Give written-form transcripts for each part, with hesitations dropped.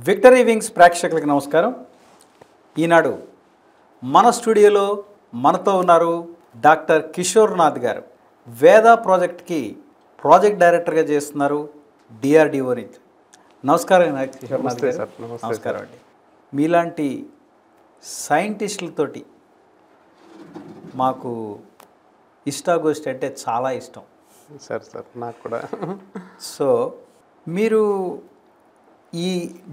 Victory wings ప్రేక్షకులకు నమస్కారం. ఈనాడు మన స్టూడియోలో మనతో ఉన్నారు డాక్టర్ కిషోర్ నాథ్ గారు. వేద ప్రాజెక్ట్కి ప్రాజెక్ట్ డైరెక్టర్గా చేస్తున్నారు డిఆర్డిఓ నుంచి. నమస్కారం కిషోర్ నాథ్ గారు. నమస్కారం అండి. మీలాంటి సైంటిస్టులతోటి మాకు ఇష్టాగోష్ఠి అంటే చాలా ఇష్టం. సార్ నాకు కూడా. సో మీరు ఈ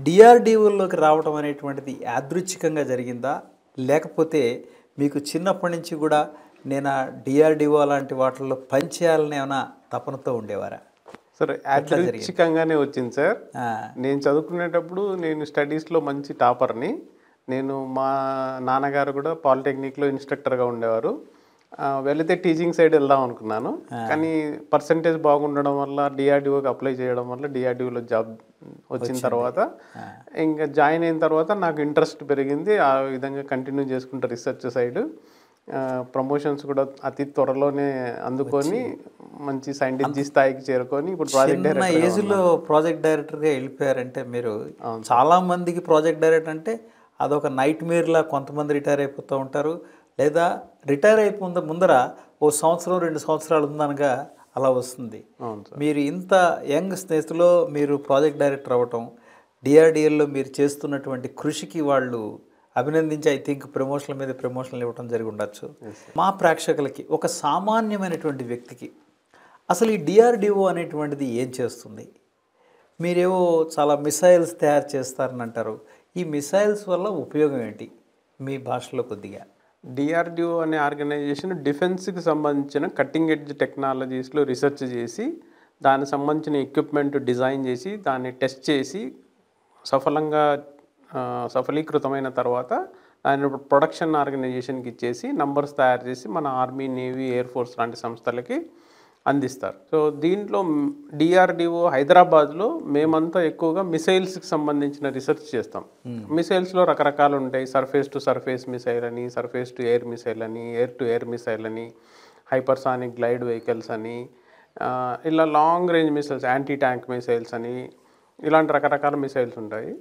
డిఆర్డిఓలోకి రావడం అనేటువంటిది యాదృచ్ఛికంగా జరిగిందా, లేకపోతే మీకు చిన్నప్పటి నుంచి కూడా నేను డిఆర్డిఓ లాంటి వాటిల్లో పనిచేయాలని ఏమైనా తపనతో ఉండేవారా? సార్ యాదృచ్ఛికంగానే వచ్చింది సార్. నేను చదువుకునేటప్పుడు నేను స్టడీస్లో మంచి టాపర్ని. మా నాన్నగారు కూడా పాలిటెక్నిక్లో ఇన్స్ట్రక్టర్గా ఉండేవారు. వెళితే టీచింగ్ సైడ్ వెళ్దాం అనుకున్నాను, కానీ పర్సంటేజ్ బాగుండడం వల్ల డిఆర్డిఓకి అప్లై చేయడం వల్ల డిఆర్డిఓలో జాబ్ వచ్చిన తర్వాత ఇంకా జాయిన్ అయిన తర్వాత నాకు ఇంట్రెస్ట్ పెరిగింది. ఆ విధంగా కంటిన్యూ చేసుకుంటా రీసెర్చ్ సైడ్. ప్రమోషన్స్ కూడా అతి త్వరలోనే అందుకొని మంచి సైంటిస్ట్ స్థాయికి చేరుకొని ఇప్పుడు ప్రాజెక్ట్ డైరెక్టర్. ఏజ్లో ప్రాజెక్ట్ డైరెక్టర్గా వెళ్ళిపోయారంటే మీరు చాలా మందికి ప్రాజెక్ట్ డైరెక్టర్ అంటే అదొక నైట్ మేర్లా కొంతమంది రిటైర్ అయిపోతూ ఉంటారు, లేదా రిటైర్ అయిపోయిన ముందర ఓ సంవత్సరం 2 సంవత్సరాలు ఉందనగా అలా వస్తుంది. మీరు ఇంత యంగ్ స్నేహితులో మీరు ప్రాజెక్ట్ డైరెక్టర్ అవ్వటం, డిఆర్డిఎల్లో మీరు చేస్తున్నటువంటి కృషికి వాళ్ళు అభినందించి ఐ థింక్ ప్రమోషన్ల మీద ప్రమోషన్లు ఇవ్వడం జరిగి ఉండొచ్చు. మా ప్రేక్షకులకి ఒక సామాన్యమైనటువంటి వ్యక్తికి అసలు ఈ డిఆర్డిఓ అనేటువంటిది ఏం చేస్తుంది? మీరేవో చాలా మిసైల్స్ తయారు చేస్తారని అంటారు. ఈ మిసైల్స్ వల్ల ఉపయోగం ఏంటి మీ భాషలో కొద్దిగా? డిఆర్డిఓ అనే ఆర్గనైజేషన్ డిఫెన్స్కి సంబంధించిన కట్టింగ్ ఎడ్జ్ టెక్నాలజీస్లో రీసెర్చ్ చేసి దానికి సంబంధించిన ఎక్విప్మెంట్ డిజైన్ చేసి దాన్ని టెస్ట్ చేసి సఫలీకృతమైన తర్వాత దాన్ని ప్రొడక్షన్ ఆర్గనైజేషన్కి ఇచ్చేసి నంబర్స్ తయారు చేసి మన ఆర్మీ, నేవీ, ఎయిర్ ఫోర్స్ లాంటి సంస్థలకి అందిస్తారు. సో దీంట్లో డిఆర్డిఓ హైదరాబాద్లో మేమంతా ఎక్కువగా మిసైల్స్కి సంబంధించిన రీసెర్చ్ చేస్తాం. మిసైల్స్లో రకరకాలు ఉంటాయి. సర్ఫేస్ టు సర్ఫేస్ మిసైల్ అని, సర్ఫేస్ టు ఎయిర్ మిసైల్ అని, ఎయిర్ టు ఎయిర్ మిసైల్ అని, హైపర్సానిక్ గ్లైడ్ వెహికల్స్ అని, ఇలా long range missiles, anti tank missiles అని, ఇలాంటి రకరకాల మిసైల్స్ ఉంటాయి.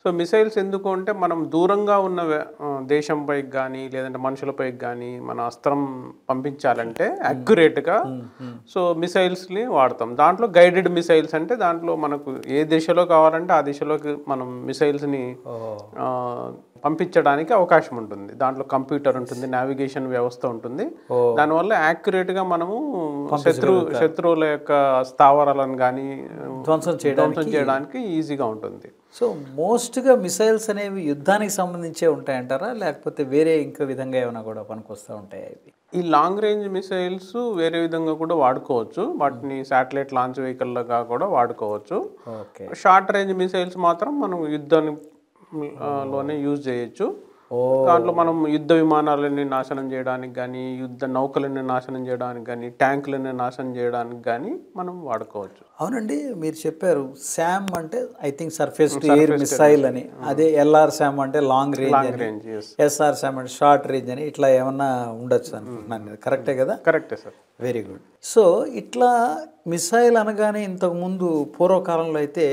సో మిసైల్స్ ఎందుకు అంటే మనం దూరంగా ఉన్న దేశంపైకి కానీ లేదంటే మనుషులపైకి కానీ మన అస్త్రం పంపించాలంటే అక్యురేట్గా సో మిసైల్స్ని వాడతాం. దాంట్లో గైడెడ్ మిసైల్స్ అంటే దాంట్లో మనకు ఏ దిశలో కావాలంటే ఆ దిశలోకి మనం మిసైల్స్ని పంపించడానికి అవకాశం ఉంటుంది. దాంట్లో కంప్యూటర్ ఉంటుంది, నావిగేషన్ వ్యవస్థ ఉంటుంది. దానివల్ల యాక్యురేట్గా మనము శత్రువుల యొక్క స్థావరాలను కానీ ధ్వంసం చేయడానికి ఈజీగా ఉంటుంది. సో మోస్ట్గా మిసైల్స్ అనేవి యుద్ధానికి సంబంధించే ఉంటాయంటారా, లేకపోతే వేరే ఇంకా విధంగా ఏమైనా కూడా పనికొస్తూ ఉంటాయి? ఈ లాంగ్ రేంజ్ మిసైల్స్ వేరే విధంగా కూడా వాడుకోవచ్చు. వాటిని శాటిలైట్ లాంచ్ వెహికల్గా కూడా వాడుకోవచ్చు. షార్ట్ రేంజ్ మిసైల్స్ మాత్రం మనం యుద్ధంలోనే యూజ్ చేయొచ్చు. దాంట్లో మనం యుద్ధ విమానాలని నాశనం చేయడానికి కానీ, యుద్ధ నౌకలని నాశనం చేయడానికి కానీ, ట్యాంకులని నాశనం చేయడానికి కానీ మనం వాడుకోవచ్చు. అవునండి, మీరు చెప్పారు శామ్ అంటే I think surface to air missile అని, అదే ఎల్ఆర్ శామ్ అంటే లాంగ్ రేంజ్, ఎస్ఆర్ శామ్ అంటే షార్ట్ రేంజ్ అని, ఇట్లా ఏమన్నా ఉండొచ్చు అనుకుంటున్నాను. కరెక్టే కదా? కరెక్టే సార్. Very good. సో ఇట్లా మిసైల్ అనగానే ఇంతకుముందు పూర్వకాలంలో అయితే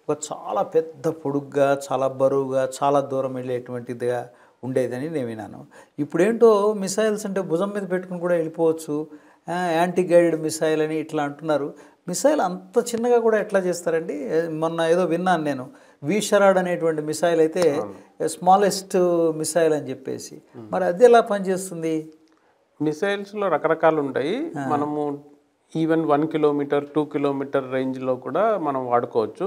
ఒక చాలా పెద్ద పొడుగ్గా, చాలా బరువుగా, చాలా దూరం వెళ్ళేటువంటిదిగా ఉండేదని నేను విన్నాను. ఇప్పుడేంటో మిసైల్స్ అంటే భుజం మీద పెట్టుకుని కూడా వెళ్ళిపోవచ్చు, యాంటీ గైడెడ్ మిసైల్ అని ఇట్లా అంటున్నారు. మిసైల్ అంత చిన్నగా కూడా ఎట్లా చేస్తారండి? మొన్న ఏదో విన్నాను నేను, విషరాడ్ అనేటువంటి మిసైల్ అయితే స్మాలెస్ట్ మిసైల్ అని చెప్పేసి, మరి అది ఎలా పనిచేస్తుంది? మిసైల్స్లో రకరకాలు ఉంటాయి. మనము ఈవెన్ 1 కిలోమీటర్ 2 కిలోమీటర్ రేంజ్లో కూడా మనం వాడుకోవచ్చు.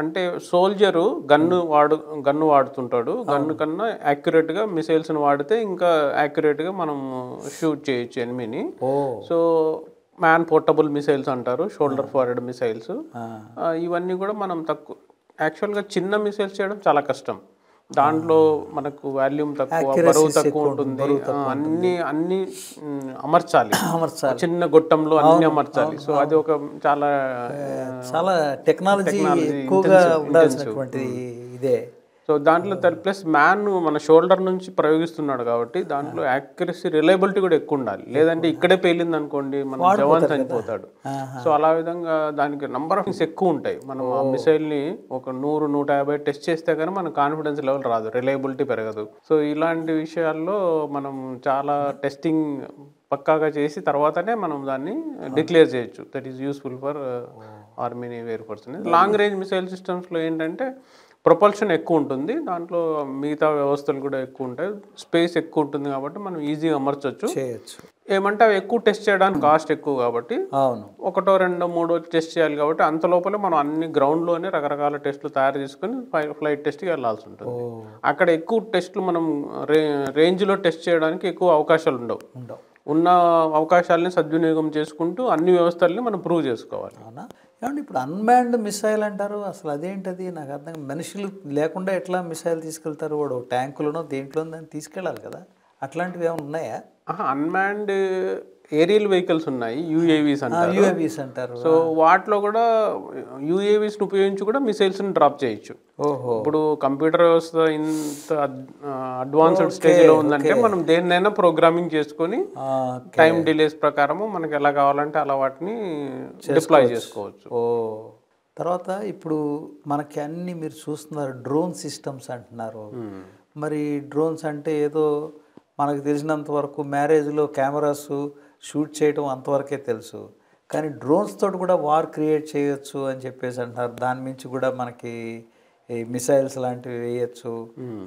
అంటే సోల్జరు గన్ను వాడుతుంటాడు. గన్ను కన్నా యాక్యురేట్గా మిసైల్స్ని వాడితే ఇంకా యాక్యురేట్గా మనం షూట్ చేయొచ్చు ఎనిమిని. సో మ్యాన్ పోర్టబుల్ మిసైల్స్ అంటారు, షోల్డర్ ఫార్వర్డ్ మిసైల్స్. ఇవన్నీ కూడా మనం యాక్చువల్గా చిన్న మిసైల్స్ చేయడం చాలా కష్టం. దాంట్లో మనకు వాల్యూమ్ తక్కువ, బరువు తక్కువ ఉంటుంది. అన్ని అమర్చాలి, చిన్న గొట్టంలో అన్ని అమర్చాలి. సో అది ఒక చాలా టెక్నాలజీ ఎక్కువగా ఉండాల్సినటువంటి ఇదే. సో దాంట్లో ప్లస్ మ్యాన్ మన షోల్డర్ నుంచి ప్రయోగిస్తున్నాడు కాబట్టి దాంట్లో యాక్యురసీ రిలయబిలిటీ కూడా ఎక్కువ ఉండాలి. లేదంటే ఇక్కడే పేలింది అనుకోండి మన జవాన్ చనిపోతాడు. సో అలా విధంగా దానికి నంబర్ ఆఫ్ థింగ్స్ ఎక్కువ ఉంటాయి. మనం ఆ మిసైల్ని ఒక 100-150 టెస్ట్ చేస్తే కానీ మన కాన్ఫిడెన్స్ లెవెల్ రాదు, రిలయబిలిటీ పెరగదు. సో ఇలాంటి విషయాల్లో మనం చాలా టెస్టింగ్ పక్కాగా చేసి తర్వాతనే మనం దాన్ని డిక్లేర్ చేయొచ్చు. That is useful for army navy air force అనేది. లాంగ్ రేంజ్ మిసైల్ సిస్టమ్స్లో ఏంటంటే ప్రొపల్షన్ ఎక్కువ ఉంటుంది, దాంట్లో మిగతా వ్యవస్థలు కూడా ఎక్కువ ఉంటాయి, స్పేస్ ఎక్కువ ఉంటుంది కాబట్టి మనం ఈజీగా అమర్చవచ్చు. ఏమంటే అవి ఎక్కువ టెస్ట్ చేయడానికి కాస్ట్ ఎక్కువ కాబట్టి ఒకటో రెండో మూడో టెస్ట్ చేయాలి కాబట్టి అంత లోపలే మనం అన్ని గ్రౌండ్లోనే రకరకాల టెస్టులు తయారు చేసుకుని ఫ్లైట్ టెస్ట్కి వెళ్ళాల్సి ఉంటుంది. అక్కడ ఎక్కువ టెస్టులు మనం రేంజ్లో టెస్ట్ చేయడానికి ఎక్కువ అవకాశాలు ఉండవు. ఉన్న అవకాశాలని సద్వినియోగం చేసుకుంటూ అన్ని వ్యవస్థల్ని మనం ప్రూవ్ చేసుకోవాలి. ఏమంటే ఇప్పుడు అన్మాన్డ్ మిసైల్ అంటారు, అసలు అదేంటది నాకు అర్థం. మనుషులు లేకుండా ఎట్లా మిసైల్ తీసుకెళ్తారు? వాడు ట్యాంకులోనో దేంట్లోనో దాన్ని తీసుకెళ్ళాలి కదా, అట్లాంటివి ఏమైనా ఉన్నాయా? అన్మాన్డ్ ఏరియల్ వెహికల్స్ ఉన్నాయి, యూఏవీస్ అంటారు. సో వాటిలో కూడా యూఏవీస్ని ఉపయోగించి కూడా మిసైల్స్ని డ్రాప్ చేయొచ్చు. ఇప్పుడు కంప్యూటర్ వ్యవస్థ ఇంత అడ్వాన్స్డ్ స్టేజ్లో ఉందంటే మనం దేన్నైనా ప్రోగ్రామింగ్ చేసుకొని టైం డిలేస్ ప్రకారము మనకి ఎలా కావాలంటే అలా వాటిని డిప్లాయ్ చేసుకోవచ్చు. తర్వాత ఇప్పుడు మనకి అన్ని మీరు చూస్తున్నారు డ్రోన్ సిస్టమ్స్ అంటున్నారు. మరి డ్రోన్స్ అంటే ఏదో మనకు తెలిసినంత వరకు మ్యారేజ్లో కెమెరాస్ షూట్ చేయడం అంతవరకే తెలుసు, కానీ డ్రోన్స్ తోటి కూడా వార్ క్రియేట్ చేయొచ్చు అని చెప్పేసి అంటున్నారు. దాని నుంచి కూడా మనకి ఈ మిసైల్స్ లాంటివి వేయచ్చు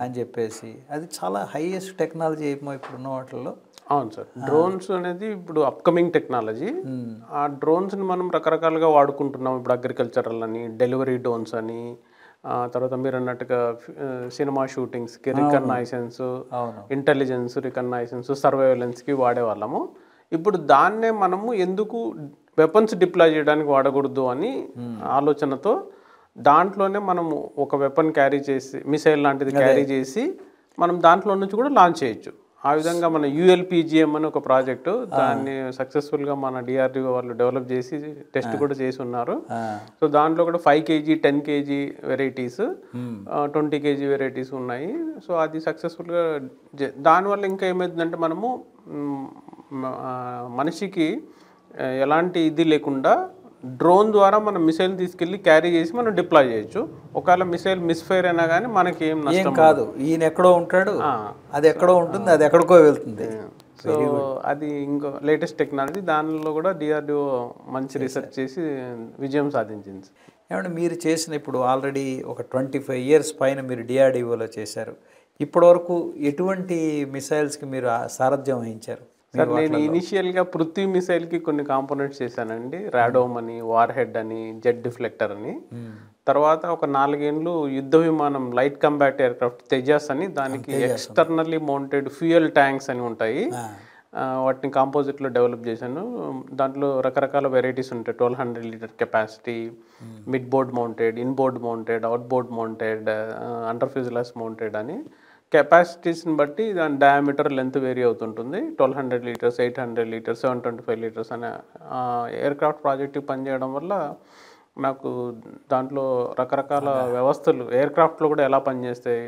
అని చెప్పేసి, అది చాలా హైయెస్ట్ టెక్నాలజీ ఏమో ఇప్పుడున్న వాటిల్లో. అవును సార్, డ్రోన్స్ అనేది ఇప్పుడు అప్కమింగ్ టెక్నాలజీ. ఆ డ్రోన్స్ని మనం రకరకాలుగా వాడుకుంటున్నాం. ఇప్పుడు అగ్రికల్చరల్ అని, డెలివరీ డ్రోన్స్ అని, తర్వాత మీరు అన్నట్టుగా సినిమా షూటింగ్స్కి రికగ్నైజెన్స్, ఇంటెలిజెన్స్ రికగ్నైజెన్స్, సర్వైలెన్స్కి వాడేవాళ్ళము. ఇప్పుడు దాన్నే మనము ఎందుకు వెపన్స్ డిప్లాయ్ చేయడానికి వాడకూడదు అని ఆలోచనతో దాంట్లోనే మనము ఒక వెపన్ క్యారీ చేసి, మిసైల్ లాంటిది క్యారీ చేసి మనం దాంట్లో నుంచి కూడా లాంచ్ చేయొచ్చు. ఆ విధంగా మన ULPGM అని ఒక ప్రాజెక్టు, దాన్ని సక్సెస్ఫుల్గా మన DRDO వాళ్ళు డెవలప్ చేసి టెస్ట్ కూడా చేసి ఉన్నారు. సో దాంట్లో కూడా 5 kg 10 kg varieties, 20 kg varieties ఉన్నాయి. సో అది సక్సెస్ఫుల్గా దానివల్ల ఇంకా ఏమైందంటే మనము మనిషికి ఎలాంటి ఇది లేకుండా డ్రోన్ ద్వారా మనం మిసైల్ తీసుకెళ్ళి క్యారీ చేసి మనం డిప్లాయ్ చేయొచ్చు. ఒకవేళ మిసైల్ మిస్ఫైర్ అయినా కానీ మనకి ఏం నష్టం కాదు. ఈయన ఎక్కడో ఉంటాడు, అది ఎక్కడో ఉంటుంది, అది ఎక్కడికో వెళ్తుంది. సో అది ఇంకో లేటెస్ట్ టెక్నాలజీ, దానిలో కూడా DRDO మంచి రీసెర్చ్ చేసి విజయం సాధించింది. ఏమంటే మీరు చేసిన ఇప్పుడు ఆల్రెడీ ఒక 25 years పైన మీరు DRDOలో చేశారు. ఇప్పటివరకు ఎటువంటి మిసైల్స్కి మీరు సారథ్యం వహించారు? సార్ నేను ఇనిషియల్గా పృథ్వీ మిసైల్కి కొన్ని కాంపోనెంట్స్ చేశానండి. రాడోమ్ అని, వార్ హెడ్ అని, జెట్ డిఫ్లెక్టర్ అని. తర్వాత ఒక 4 ఏళ్ళు యుద్ధ విమానం లైట్ కంబాట్ ఎయిర్క్రాఫ్ట్ తేజాస్ అని, దానికి ఎక్స్టర్నల్లీ మౌంటెడ్ ఫ్యూయల్ ట్యాంక్స్ అని ఉంటాయి, వాటిని కాంపోజిట్లో డెవలప్ చేశాను. దాంట్లో రకరకాల వెరైటీస్ ఉంటాయి. 1200 litre capacity, mid board mounted, in board mounted, out board mounted, under fuselage mounted అని. కెపాసిటీస్ని బట్టి దాని డయామీటర్ లెంత్ వేరీ అవుతుంటుంది. 1200 లీటర్స్, 800 లీటర్స్, 725 లీటర్స్ అనే ఎయిర్క్రాఫ్ట్ ప్రాజెక్ట్కి పనిచేయడం వల్ల నాకు దాంట్లో రకరకాల వ్యవస్థలు ఎయిర్క్రాఫ్ట్లో కూడా ఎలా పనిచేస్తాయి,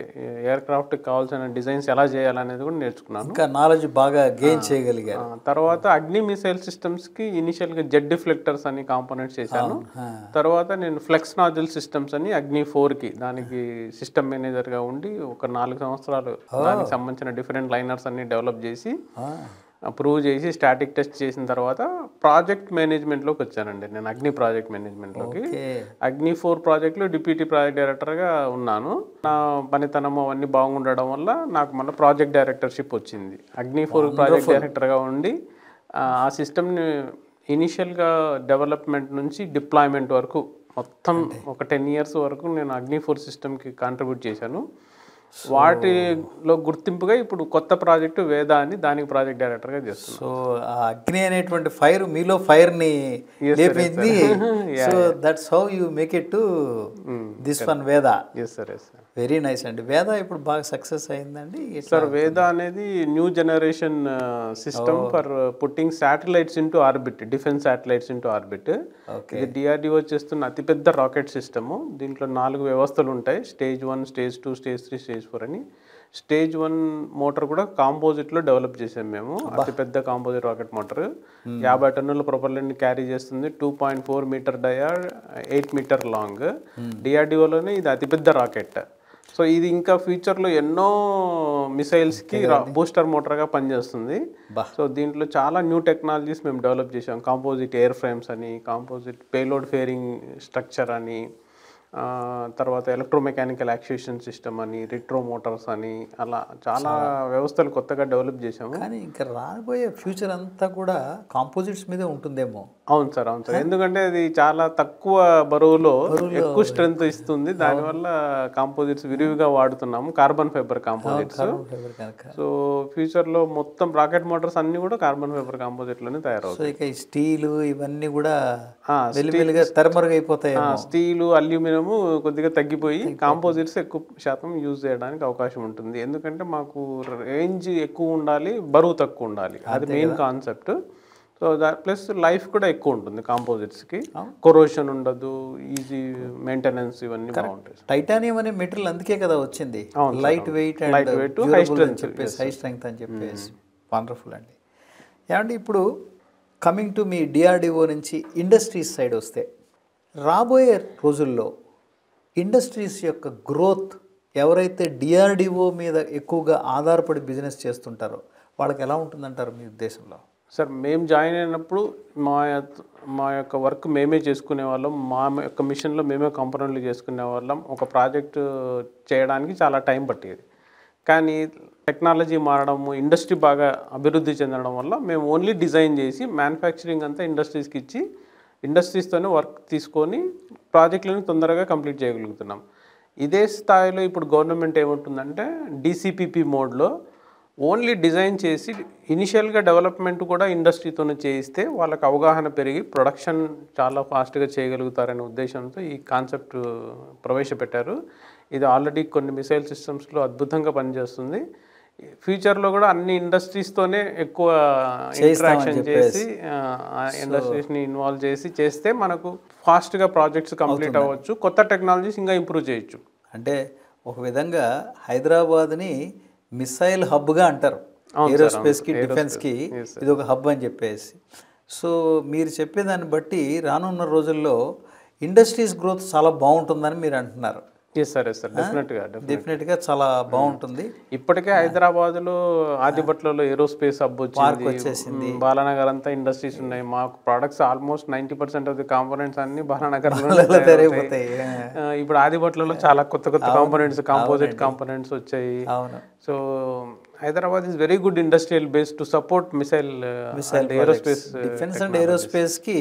ఎయిర్క్రాఫ్ట్కి కావాల్సిన డిజైన్స్ ఎలా చేయాలనేది కూడా నేర్చుకున్నాను. ఇంకా నాలెడ్జ్ బాగా గెయిన్ చేయగలిగాను. తర్వాత అగ్ని మిసైల్ సిస్టమ్స్కి ఇనిషియల్గా జెట్ డిఫ్లెక్టర్స్ అని కాంపోనెంట్స్ చేశాను. తర్వాత నేను ఫ్లెక్స్ నాజిల్ సిస్టమ్స్ అని అగ్ని 4కి దానికి సిస్టమ్ మేనేజర్గా ఉండి ఒక 4 సంవత్సరాలు దానికి సంబంధించిన డిఫరెంట్ లైనర్స్ అన్ని డెవలప్ చేసి ప్రూవ్ చేసి స్టాటిక్ టెస్ట్ చేసిన తర్వాత ప్రాజెక్ట్ మేనేజ్మెంట్లోకి వచ్చానండి. నేను అగ్ని ప్రాజెక్ట్ మేనేజ్మెంట్లోకి. అగ్ని 4 ప్రాజెక్ట్లో డిప్యూటీ ప్రాజెక్ట్ డైరెక్టర్గా ఉన్నాను. నా పనితనం అవన్నీ బాగుండడం వల్ల నాకు మన ప్రాజెక్ట్ డైరెక్టర్షిప్ వచ్చింది. అగ్ని 4 ప్రాజెక్ట్ డైరెక్టర్గా ఉండి ఆ సిస్టమ్ని ఇనిషియల్గా డెవలప్మెంట్ నుంచి డిప్లాయ్మెంట్ వరకు మొత్తం ఒక 10 years వరకు నేను అగ్ని 4 సిస్టమ్కి కాంట్రిబ్యూట్ చేశాను. వాటిలో గుర్తింపుగా ఇప్పుడు కొత్త ప్రాజెక్టు వేద అని, దానికి ప్రాజెక్ట్ డైరెక్టర్గా చేస్తున్నాను. సో ఆ అగ్ని అనేటువంటి ఫైర్ మీలో ఫైర్ని లేపింది. So that's how you make it to this one Veda. Yes sir. Very nice అండి. వేద ఇప్పుడు బాగా సక్సెస్ అయిందండి. సార్ వేద అనేది new generation system for putting satellites into orbit, defence satellites into orbit. ఇది డిఆర్డిఓ చేస్తున్న అతిపెద్ద రాకెట్ సిస్టము. దీంట్లో 4 వ్యవస్థలు ఉంటాయి, స్టేజ్ 1, స్టేజ్ 2, స్టేజ్ 3, స్టేజ్ 4 అని. స్టేజ్ 1 మోటార్ కూడా కాంపోజిట్లో డెవలప్ చేసాం మేము. అతిపెద్ద కాంపోజిట్ రాకెట్ మోటార్ 50 టన్నుల ప్రొపల్లర్ని క్యారీ చేస్తుంది. 2.4 మీటర్ డయార్, 8 మీటర్ లాంగ్. డిఆర్డిఓలోనే ఇది అతిపెద్ద రాకెట్. సో ఇది ఇంకా ఫ్యూచర్లో ఎన్నో మిసైల్స్కి బూస్టర్ మోటార్గా పనిచేస్తుంది. సో దీంట్లో చాలా న్యూ టెక్నాలజీస్ మేము డెవలప్ చేసాం. కాంపోజిట్ ఎయిర్ ఫ్రేమ్స్ అని, కాంపోజిట్ పేలోడ్ ఫేరింగ్ స్ట్రక్చర్ అని, తర్వాత ఎలక్ట్రోమెకానికల్ యాక్చుయేషన్ సిస్టమ్ అని, రిట్రో మోటార్స్ అని, అలా చాలా వ్యవస్థలు కొత్తగా డెవలప్ చేసాము. కానీ ఇంకా రాబోయే ఫ్యూచర్ అంతా కూడా కాంపోజిట్స్ మీదే ఉంటుందేమో. అవును సార్, అవును సార్. ఎందుకంటే అది చాలా తక్కువ బరువులో ఎక్కువ స్ట్రెంత్ ఇస్తుంది. దానివల్ల కాంపోజిట్స్ విరివిగా వాడుతున్నాము, కార్బన్ ఫైబర్ కాంపోజిట్స్. సో ఫ్యూచర్లో మొత్తం రాకెట్ మోటార్స్ అన్ని కూడా కార్బన్ ఫైబర్ కాంపోజిట్లోనే తయారవుతాయి. ఇక స్టీలు ఇవన్నీ కూడా తరమరుగైపోతాయి. స్టీలు, అల్యూమినియం కొద్దిగా తగ్గిపోయి కాంపోజిట్స్ ఎక్కువ శాతం యూజ్ చేయడానికి అవకాశం ఉంటుంది. ఎందుకంటే మాకు రేంజ్ ఎక్కువ ఉండాలి, బరువు తక్కువ ఉండాలి, అది main concept. So plus life కూడా ఎక్కువ ఉంటుంది కాంపోజిట్స్కి, కొరోషన్ ఉండదు, ఈజీ మెయింటెనెన్స్, ఇవన్నీ బాగుంటాయి. టైటానియం అనే మెటీరియల్ అందుకే కదా వచ్చింది, లైట్ వెయిట్, హై స్ట్రెంగ్త్ అని చెప్పేసి. వండర్ఫుల్ అండి. ఏమంటే ఇప్పుడు కమింగ్ టు మీ డిఆర్డిఓ నుంచి ఇండస్ట్రీస్ సైడ్ వస్తే, రాబోయే రోజుల్లో ఇండస్ట్రీస్ యొక్క గ్రోత్ ఎవరైతే డిఆర్డిఓ మీద ఎక్కువగా ఆధారపడి బిజినెస్ చేస్తుంటారో వాళ్ళకి ఎలా ఉంటుందంటారు మీ ఉద్దేశంలో? సార్ మేము జాయిన్ అయినప్పుడు మా యొక్క వర్క్ మేమే చేసుకునే వాళ్ళం. మా యొక్క మిషన్లో మేమే కాంపోనెంట్లు చేసుకునే వాళ్ళం. ఒక ప్రాజెక్ట్ చేయడానికి చాలా టైం పట్టేది. కానీ టెక్నాలజీ మారడము, ఇండస్ట్రీ బాగా అభివృద్ధి చెందడం వల్ల మేము ఓన్లీ డిజైన్ చేసి మ్యానుఫ్యాక్చరింగ్ అంతా ఇండస్ట్రీస్కి ఇచ్చి, ఇండస్ట్రీస్తోనే వర్క్ తీసుకొని ప్రాజెక్టులను తొందరగా కంప్లీట్ చేయగలుగుతున్నాం. ఇదే స్థాయిలో ఇప్పుడు గవర్నమెంట్ ఏముంటుందంటే డీసీపీపీ మోడ్లో ఓన్లీ డిజైన్ చేసి ఇనిషియల్గా డెవలప్మెంట్ కూడా ఇండస్ట్రీతోనే చేయిస్తే వాళ్ళకి అవగాహన పెరిగి ప్రొడక్షన్ చాలా ఫాస్ట్గా చేయగలుగుతారనే ఉద్దేశంతో ఈ కాన్సెప్ట్ ప్రవేశపెట్టారు. ఇది ఆల్రెడీ కొన్ని మిసైల్ సిస్టమ్స్లో అద్భుతంగా పనిచేస్తుంది. ఫ్యూచర్లో కూడా అన్ని ఇండస్ట్రీస్తోనే ఎక్కువ ఇంటరాక్షన్ చేసి, ఇండస్ట్రీస్ని ఇన్వాల్వ్ చేస్తే మనకు ఫాస్ట్గా ప్రాజెక్ట్స్ కంప్లీట్ అవ్వచ్చు, కొత్త టెక్నాలజీస్ ఇంకా ఇంప్రూవ్ చేయొచ్చు. అంటే ఒక విధంగా హైదరాబాద్ని మిసైల్ హబ్గా అంటారు, ఏరోస్పేస్కి, డిఫెన్స్కి ఇది ఒక హబ్ అని చెప్పేసి. సో మీరు చెప్పేదాన్ని బట్టి రానున్న రోజుల్లో ఇండస్ట్రీస్ గ్రోత్ చాలా బాగుంటుందని మీరు అంటున్నారు. ఎస్ సార్, ఎస్ సార్, డెఫినెట్గా చాలా బాగుంటుంది. ఇప్పటికే హైదరాబాద్లో ఆదిబట్లలో ఏరోస్పేస్ హబ్ వచ్చేసింది, బాలానగర్ అంతా ఇండస్ట్రీస్ ఉన్నాయి. మాకు products almost 90% of the components అన్ని బాలానగర్లో తయారైపోతాయి. ఇప్పుడు ఆదిబట్లలో చాలా కొత్త కొత్త కాంపోనెంట్స్, కాంపోజిట్ కాంపోనెంట్స్ వచ్చాయి. So Hyderabad is very good industrial base to support missile aerospace, defence and aerospace కి.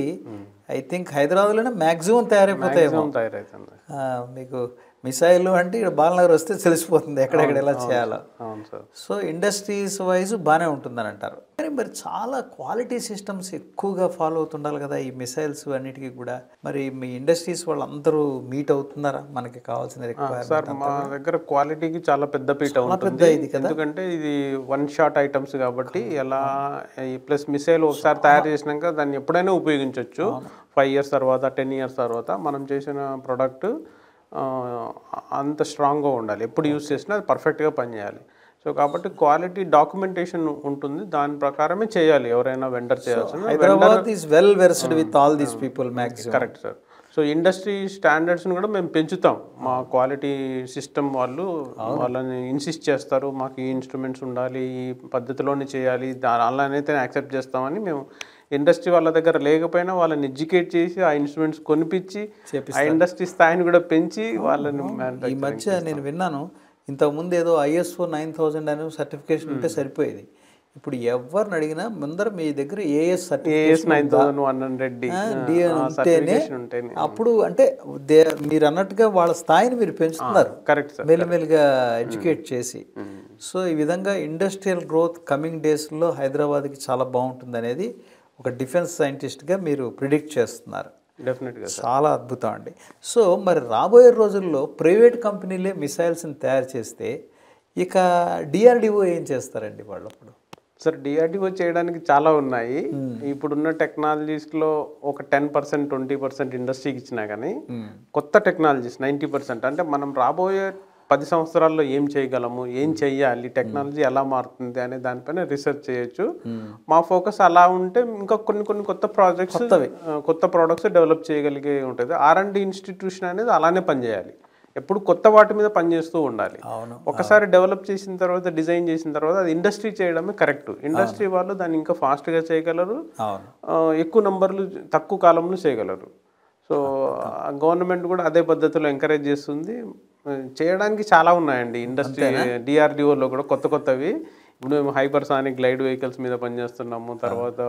ఐ థింక్ హైదరాబాద్లోనే మ్యాక్సిమం తయారైపోతాయి. మీకు మిసైల్ అంటే ఇక్కడ బాలనగర్ వస్తే తెలిసిపోతుంది ఎక్కడెక్కడ ఎలా చేయాలో. సో ఇండస్ట్రీస్ వైజ్ బాగానే ఉంటుందని అంటారు. కానీ మరి చాలా క్వాలిటీ సిస్టమ్స్ ఎక్కువగా ఫాలో అవుతుండాలి కదా ఈ మిసైల్స్ అన్నిటికీ కూడా. మరి మీ ఇండస్ట్రీస్ వాళ్ళందరూ మీట్ అవుతున్నారా మనకి కావాల్సిన రిక్వైర్మెంట్? సార్ మా దగ్గర క్వాలిటీకి చాలా పెద్ద పీట ఉంటుంది, ఎందుకంటే ఇది వన్ షాట్ ఐటమ్స్ కాబట్టి. ఎలా ప్లస్ మిసైల్ ఒకసారి తయారు చేసినాక దాన్ని ఎప్పుడైనా ఉపయోగించవచ్చు. 5 years తర్వాత, 10 years తర్వాత మనం చేసిన ప్రోడక్ట్ అంత స్ట్రాంగ్గా ఉండాలి, ఎప్పుడు యూజ్ చేసినా అది పర్ఫెక్ట్గా పనిచేయాలి. సో కాబట్టి క్వాలిటీ డాక్యుమెంటేషన్ ఉంటుంది, దాని ప్రకారమే చేయాలి ఎవరైనా వెండర్ చేయాల్సిన. Hyderabad is well versed with all these people maximum. Correct sir. So industry స్టాండర్డ్స్ని కూడా మేము పెంచుతాం. మా క్వాలిటీ సిస్టమ్ వాళ్ళని ఇన్సిస్ట్ చేస్తారు, మాకు ఈ ఇన్స్ట్రుమెంట్స్ ఉండాలి, ఈ పద్ధతిలోనే చేయాలి, అలానైతే యాక్సెప్ట్ చేస్తామని. మేము ఇండస్ట్రీ వాళ్ళ దగ్గర లేకపోయినా వాళ్ళని ఎడ్యుకేట్ చేసి ఆ ఇన్స్ట్రుమెంట్స్ కొనిపించి ఆ ఇండస్ట్రీ స్థాయిని కూడా పెంచి వాళ్ళని. ఈ మధ్య నేను విన్నాను, ఇంతకుముందు ఏదో ISO 9000 అనే సర్టిఫికేషన్ ఉంటే సరిపోయేది. ఇప్పుడు ఎవరిని అడిగినా ముందర మీ దగ్గర AS సర్టిఫికేషన్ 9100 అప్పుడు అంటే మీరు అన్నట్టుగా వాళ్ళ స్థాయిని మీరు పెంచుతున్నారు. కరెక్ట్ సార్, మెల్లిమెల్లిగా ఎడ్యుకేట్ చేసి. సో ఈ విధంగా ఇండస్ట్రియల్ గ్రోత్ కమింగ్ డేస్లో హైదరాబాద్కి చాలా బాగుంటుంది అనేది ఒక డిఫెన్స్ సైంటిస్ట్గా మీరు ప్రిడిక్ట్ చేస్తున్నారు. డెఫినెట్గా చాలా అద్భుతం అండి. సో మరి రాబోయే రోజుల్లో ప్రైవేట్ కంపెనీలే మిసైల్స్ని తయారు చేస్తే ఇక డిఆర్డిఓ ఏం చేస్తారండి వాళ్ళప్పుడు? సార్ డిఆర్డిఓ చేయడానికి చాలా ఉన్నాయి. ఇప్పుడున్న టెక్నాలజీస్లో ఒక 10% 20% ఇండస్ట్రీకి ఇచ్చినా కానీ కొత్త టెక్నాలజీస్ 90% అంటే మనం రాబోయే 10 సంవత్సరాల్లో ఏం చేయగలము, ఏం చెయ్యాలి, టెక్నాలజీ ఎలా మారుతుంది అనే దానిపైన రీసెర్చ్ చేయొచ్చు. మా ఫోకస్ అలా ఉంటే ఇంకా కొన్ని కొత్త ప్రాజెక్ట్స్, కొత్త ప్రోడక్ట్స్ డెవలప్ చేయగలిగే ఉంటుంది. R&D ఇన్స్టిట్యూషన్ అనేది అలానే పనిచేయాలి, ఎప్పుడు కొత్త వాటి మీద పనిచేస్తూ ఉండాలి. ఒకసారి డెవలప్ చేసిన తర్వాత, డిజైన్ చేసిన తర్వాత అది ఇండస్ట్రీ చేయడమే కరెక్ట్. ఇండస్ట్రీ వాళ్ళు దాన్ని ఇంకా ఫాస్ట్గా చేయగలరు, ఎక్కువ నంబర్లు తక్కువ కాలంలో చేయగలరు. సో గవర్నమెంట్ కూడా అదే పద్ధతిలో ఎంకరేజ్ చేస్తుంది. చేయడానికి చాలా ఉన్నాయండి ఇండస్ట్రీ. డిఆర్డిఓలో కూడా కొత్తవి ఇప్పుడు మేము హైపర్సానిక్ గ్లైడ్ వెహికల్స్ మీద పనిచేస్తున్నాము, తర్వాత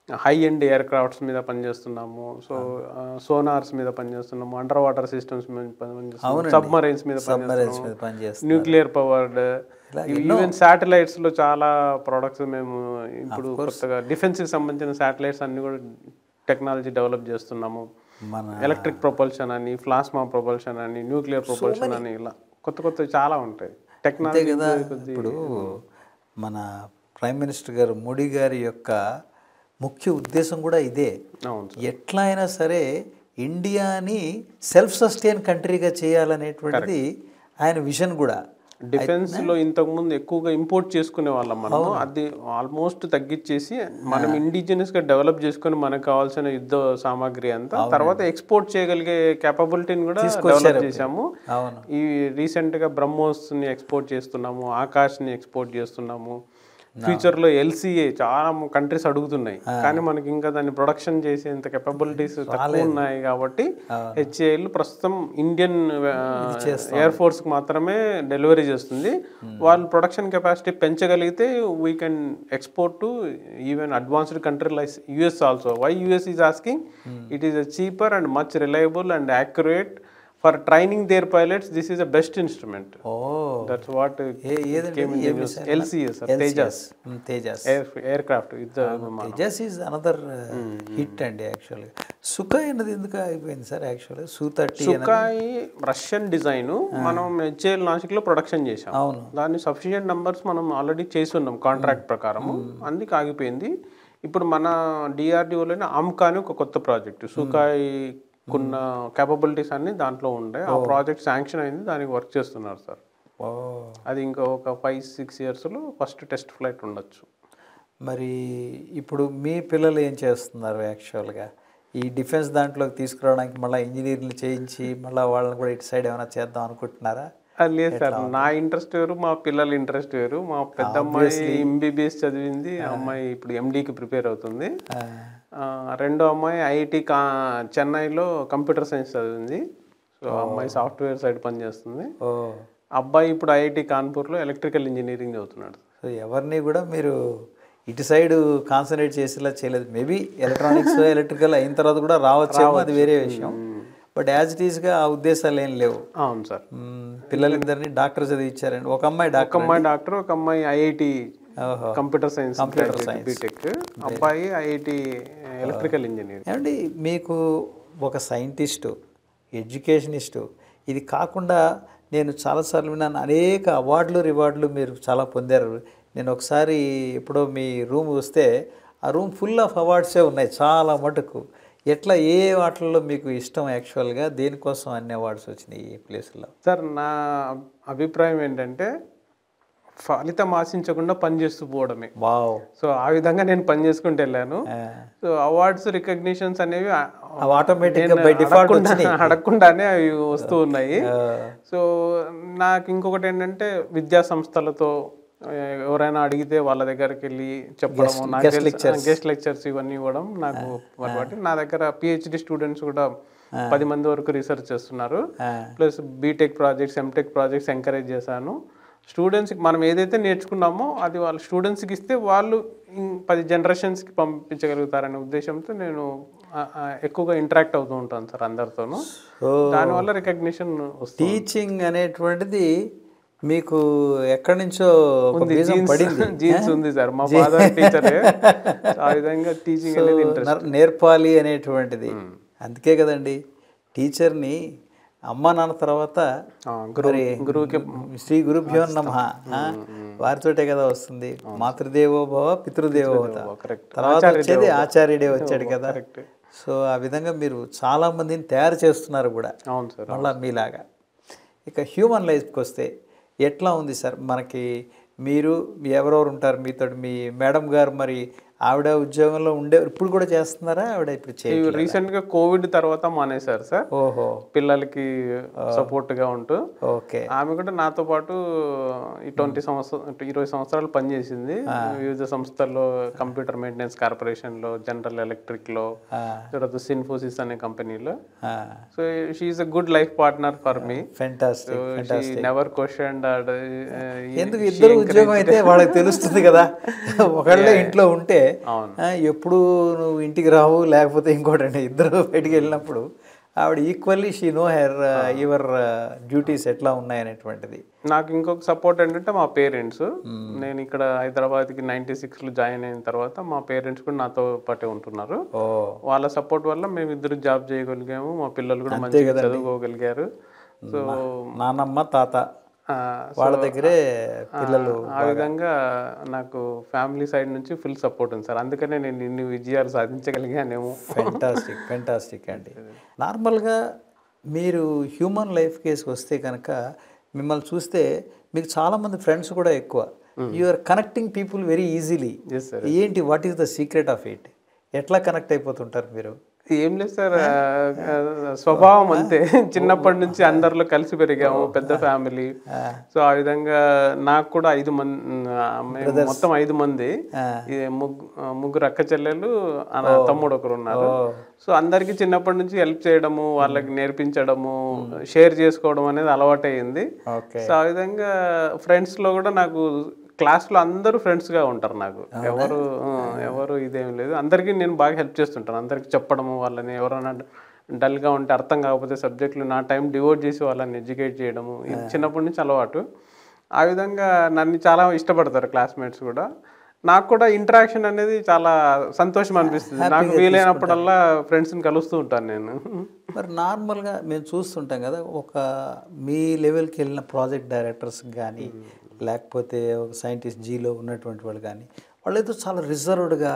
హై ఎండ్ ఎయిర్ క్రాఫ్ట్స్ మీద పనిచేస్తున్నాము, సో సోనార్స్ మీద పనిచేస్తున్నాము, అండర్ వాటర్ సిస్టమ్స్ మీద పనిచేస్తున్నాము, సబ్మరైన్స్ మీద పనిచేస్తున్నాము, న్యూక్లియర్ పవర్డ్, ఈవెన్ శాటిలైట్స్లో చాలా ప్రోడక్ట్స్ మేము ఇప్పుడు కొత్తగా డిఫెన్స్కి సంబంధించిన శాటిలైట్స్ అన్ని కూడా టెక్నాలజీ డెవలప్ చేస్తున్నాము. ఎలక్ట్రిక్ ప్రొపల్షన్ అని, ప్లాస్మా ప్రొపల్షన్ అని, న్యూక్లియర్ ప్రొపల్షన్ అని, ఇలా కొత్త చాలా ఉంటాయి టెక్నాలజీ. ఇప్పుడు మన ప్రైమ్ మినిస్టర్ గారు మోడీ గారి యొక్క ముఖ్య ఉద్దేశం కూడా ఇదే. ఎట్లా అయినా సరే ఇండియాని సెల్ఫ్ సస్టైన్ కంట్రీగా చేయాలనేటువంటిది ఆయన విజన్ కూడా. డిఫెన్స్లో ఇంతకుముందు ఎక్కువగా ఇంపోర్ట్ చేసుకునే వాళ్ళం మనం, అది ఆల్మోస్ట్ తగ్గించేసి మనం ఇండిజినస్గా డెవలప్ చేసుకుని మనకు కావాల్సిన యుద్ధ సామాగ్రి అంతా తర్వాత ఎక్స్పోర్ట్ చేయగలిగే కేపబిలిటీని కూడా డెవలప్ చేసాము. ఈ రీసెంట్గా బ్రహ్మోస్ని ఎక్స్పోర్ట్ చేస్తున్నాము, ఆకాష్ని ఎక్స్పోర్ట్ చేస్తున్నాము. ఫ్యూచర్లో LCA చాలా కంట్రీస్ అడుగుతున్నాయి, కానీ మనకి ఇంకా దాన్ని ప్రొడక్షన్ చేసేంత కెపబిలిటీస్ తక్కువ ఉన్నాయి. కాబట్టి HAL ప్రస్తుతం ఇండియన్ ఎయిర్ ఫోర్స్కి మాత్రమే డెలివరీ చేస్తుంది. వాళ్ళు ప్రొడక్షన్ కెపాసిటీ పెంచగలిగితే we can export to even advanced country like US also. Why US is asking? It is a cheaper and much reliable and accurate. For training their pilots, this is the best instrument. That's what came in the news. LCA, sir. Tejas. Aircraft. Tejas is another hit and actually. Sukhoi అనేది ఎందుకు అయిపోయింది sir? Actually Sukhoi Russian design మనం HAL నాసిక్లో production చేసాం. దాన్ని sufficient numbers మనం already చేసి ఉన్నాం contract ప్రకారము, అందుకే ఆగిపోయింది. ఇప్పుడు మన డిఆర్డిఓలోనే ఆమ్కా అని ఒక కొత్త ప్రాజెక్ట్, Sukhoi కొన్న కేపబిలిటీస్ అన్ని దాంట్లో ఉండే. ఆ ప్రాజెక్ట్ శాంక్షన్ అయింది, దానికి వర్క్ చేస్తున్నారు సార్. అది ఇంకా ఒక 5-6 ఇయర్స్లో ఫస్ట్ టెస్ట్ ఫ్లైట్ ఉండొచ్చు. మరి ఇప్పుడు మీ పిల్లలు ఏం చేస్తున్నారు యాక్చువల్గా ఈ డిఫెన్స్ దాంట్లోకి తీసుకురావడానికి? మళ్ళీ ఇంజనీర్లు చేయించి మళ్ళీ వాళ్ళని కూడా ఇటు సైడ్ ఏమైనా చేద్దాం అనుకుంటున్నారా? లేదు సార్, నా ఇంట్రెస్ట్ వేరు, మా పిల్లల ఇంట్రెస్ట్ వేరు. మా పెద్ద అమ్మాయి MBBS చదివింది, ఆ అమ్మాయి ఇప్పుడు MDకి ప్రిపేర్ అవుతుంది. రెండో అమ్మాయి IIT చెన్నైలో కంప్యూటర్ సైన్స్ చదివింది, సో అమ్మాయి సాఫ్ట్వేర్ సైడ్ పనిచేస్తుంది. అబ్బాయి ఇప్పుడు IIT కాన్పూర్లో ఎలక్ట్రికల్ ఇంజనీరింగ్ చదువుతున్నాడు. సో ఎవరిని కూడా మీరు ఇటు సైడ్ కాన్సన్ట్రేట్ చేసేలా చేయలేదు. మేబీ ఎలక్ట్రానిక్స్ ఎలక్ట్రికల్ అయిన తర్వాత కూడా రావచ్చేమో, అది వేరే విషయం. బట్ యాజ్ ఇట్ ఈస్గా ఆ ఉద్దేశాలు ఏం లేవు. అవును సార్. పిల్లలిద్దరిని డాక్టర్ చదివించారండి. ఒక అమ్మాయి డాక్టర్, ఒక అమ్మాయి IIT కంప్యూటర్ సైన్స్ బీటెక్, అబ్బాయి IIT ఎలక్ట్రికల్ ఇంజనీర్. ఏమండి మీకు ఒక సైంటిస్టు, ఎడ్యుకేషనిస్టు, ఇది కాకుండా నేను చాలాసార్లు విన్నాను, అనేక అవార్డులు రివార్డులు మీరు చాలా పొందారు. నేను ఒకసారి ఎప్పుడో మీ రూమ్ వస్తే ఆ రూమ్ ఫుల్ ఆఫ్ అవార్డ్సే ఉన్నాయి చాలా మటుకు. ఎట్లా, ఏ వాటిల్లో మీకు ఇష్టం యాక్చువల్గా? దేనికోసం అన్ని అవార్డ్స్ వచ్చినాయి ఈ ప్లేస్లో? సార్ నా అభిప్రాయం ఏంటంటే ఫలితం ఆశించకుండా పనిచేస్తూ పోవడమే. సో ఆ విధంగా నేను పని చేసుకుంటూ వెళ్ళాను. సో అవార్డ్స్ రికగ్నిషన్స్ అనేవి అడగకుండానే అవి వస్తూ ఉన్నాయి. సో నాకు ఇంకొకటి ఏంటంటే విద్యా సంస్థలతో ఎవరైనా అడిగితే వాళ్ళ దగ్గరికి వెళ్ళి చెప్పడము, గెస్ట్ లెక్చర్స్ ఇవన్నీ ఇవ్వడం నాకు అలవాటు. నా దగ్గర PhD స్టూడెంట్స్ కూడా 10 మంది వరకు రీసెర్చ్ చేస్తున్నారు. Plus BTech projects, MTech projects encourage చేశాను. స్టూడెంట్స్కి మనం ఏదైతే నేర్చుకున్నామో అది వాళ్ళ స్టూడెంట్స్కి ఇస్తే వాళ్ళు 10 జనరేషన్స్కి పంపించగలుగుతారనే ఉద్దేశంతో నేను ఎక్కువగా ఇంటరాక్ట్ అవుతూ ఉంటాను సార్ అందరితోనూ. దానివల్ల రికగ్నిషన్ వస్తుంది. టీచింగ్ అనేటువంటిది మీకు ఎక్కడి నుంచో జీన్స్ ఉంది సార్, మా ఫాదర్ టీచరే. ఆ విధంగా టీచింగ్ అనేది ఇంట్రెస్ట్, నేర్పాలి అనేటువంటిది. అందుకే కదండి టీచర్ని అమ్మ నాన్న తర్వాత మరి గురువుకి శ్రీ గురుభ్యో నమః వారితోటే కదా వస్తుంది. మాతృదేవో భవ పితృదేవో భవ, కరెక్ట్. తర్వాత వచ్చేది ఆచార్యుడే వచ్చాడు కదా. సో ఆ విధంగా మీరు చాలామందిని తయారు చేస్తున్నారు కూడా అవును సార్. మళ్ళీ మీలాగా. ఇక హ్యూమన్ లైఫ్కి వస్తే ఎట్లా ఉంది సార్ మనకి? మీరు ఎవరెవరు ఉంటారు మీతో? మీ మేడం గారు మరి ఆవిడ ఉద్యోగంలో ఇప్పుడు కూడా చేస్తున్నారా? ఆవిడ ఇప్పుడు చేయట్లేదా? రీసెంట్గా కోవిడ్ తర్వాత మానేశారు సార్. ఓహో, పిల్లలకి సపోర్ట్గా ఉంటూ. ఓకే. ఆమె కూడా నాతో పాటు ఈ 20 సంవత్సరాలు పనిచేసింది వివిధ సంస్థల్లో. కంప్యూటర్ మెయింటెనెన్స్ కార్పొరేషన్లో, జనరల్ ఎలక్ట్రిక్లో, తర్వాత సిన్ఫోసిస్ అనే కంపెనీలో. So she is a good life partner for me. Fantastic. Never question. ఎందుకు ఇద్దరు ఉద్యోగం అయితే వాళ్ళకి తెలుస్తుంది కదా. ఒకళ్ళే ఇంట్లో ఉంటే ఎప్పుడు నువ్వు ఇంటికి రావు, లేకపోతే ఇంకోటండి ఇద్దరు బయటికి వెళ్ళినప్పుడు ఆవిడ equally she know your duties ఎట్లా ఉన్నాయనేటువంటిది. నాకు ఇంకొక సపోర్ట్ ఏంటంటే మా పేరెంట్స్. నేను ఇక్కడ హైదరాబాద్కి 96లో జాయిన్ అయిన తర్వాత మా పేరెంట్స్ కూడా నాతో పాటే ఉంటున్నారు. వాళ్ళ సపోర్ట్ వల్ల మేము ఇద్దరు జాబ్ చేయగలిగాము. మా పిల్లలు కూడా మంచిగా చదువుకోగలిగారు. సో నానమ్మ తాత వాళ్ళ దగ్గరే పిల్లలు. ఆ విధంగా నాకు ఫ్యామిలీ సైడ్ నుంచి ఫుల్ సపోర్ట్ ఉంది సార్. అందుకనే నేను ఇన్ని విజయాలు సాధించగలిగానేమో. ఫెంటాస్టిక్ అండి. నార్మల్గా మీరు హ్యూమన్ లైఫ్ కేసుకి వస్తే కనుక మిమ్మల్ని చూస్తే మీకు చాలామంది ఫ్రెండ్స్ కూడా ఎక్కువ. You are connecting people very easily. ఏంటి, what is the secret of it? ఎట్లా కనెక్ట్ అయిపోతుంటారు మీరు? ఏం లేదు సార్, స్వభావం అంతే. చిన్నప్పటి నుంచి అందరిలో కలిసి పెరిగాము, పెద్ద ఫ్యామిలీ. సో ఆ విధంగా నాకు కూడా 5 మంది, మొత్తం 5 మంది, ముగ్గురు అక్క చెల్లెలు, తమ్ముడు ఒకరు ఉన్నారు. సో అందరికి చిన్నప్పటి నుంచి హెల్ప్ చేయడము, వాళ్ళకి నేర్పించడము, షేర్ చేసుకోవడం అనేది అలవాటైంది. సో ఆ విధంగా ఫ్రెండ్స్లో కూడా నాకు క్లాస్లో అందరూ ఫ్రెండ్స్గా ఉంటారు నాకు. ఎవరు ఇదేం లేదు, అందరికీ నేను బాగా హెల్ప్ చేస్తుంటాను. అందరికి చెప్పడము, వాళ్ళని ఎవరైనా డల్గా ఉంటే, అర్థం కాకపోతే సబ్జెక్టులు నా టైం డివోట్ చేసి వాళ్ళని ఎడ్యుకేట్ చేయడము, ఇది చిన్నప్పటి నుంచి అలవాటు. ఆ విధంగా నన్ను చాలా ఇష్టపడతారు క్లాస్మేట్స్ కూడా. నాకు కూడా ఇంటరాక్షన్ అనేది చాలా సంతోషం అనిపిస్తుంది. నాకు వీలైనప్పుడల్లా ఫ్రెండ్స్ని కలుస్తూ ఉంటాను నేను. మరి నార్మల్గా మేము చూస్తుంటాం కదా, ఒక మీ లెవెల్కి వెళ్ళిన ప్రాజెక్ట్ డైరెక్టర్స్ కానీ, లేకపోతే ఒక సైంటిస్ట్ జీలో ఉన్నటువంటి వాళ్ళు కానీ, వాళ్ళు ఏదో చాలా రిజర్వ్డ్గా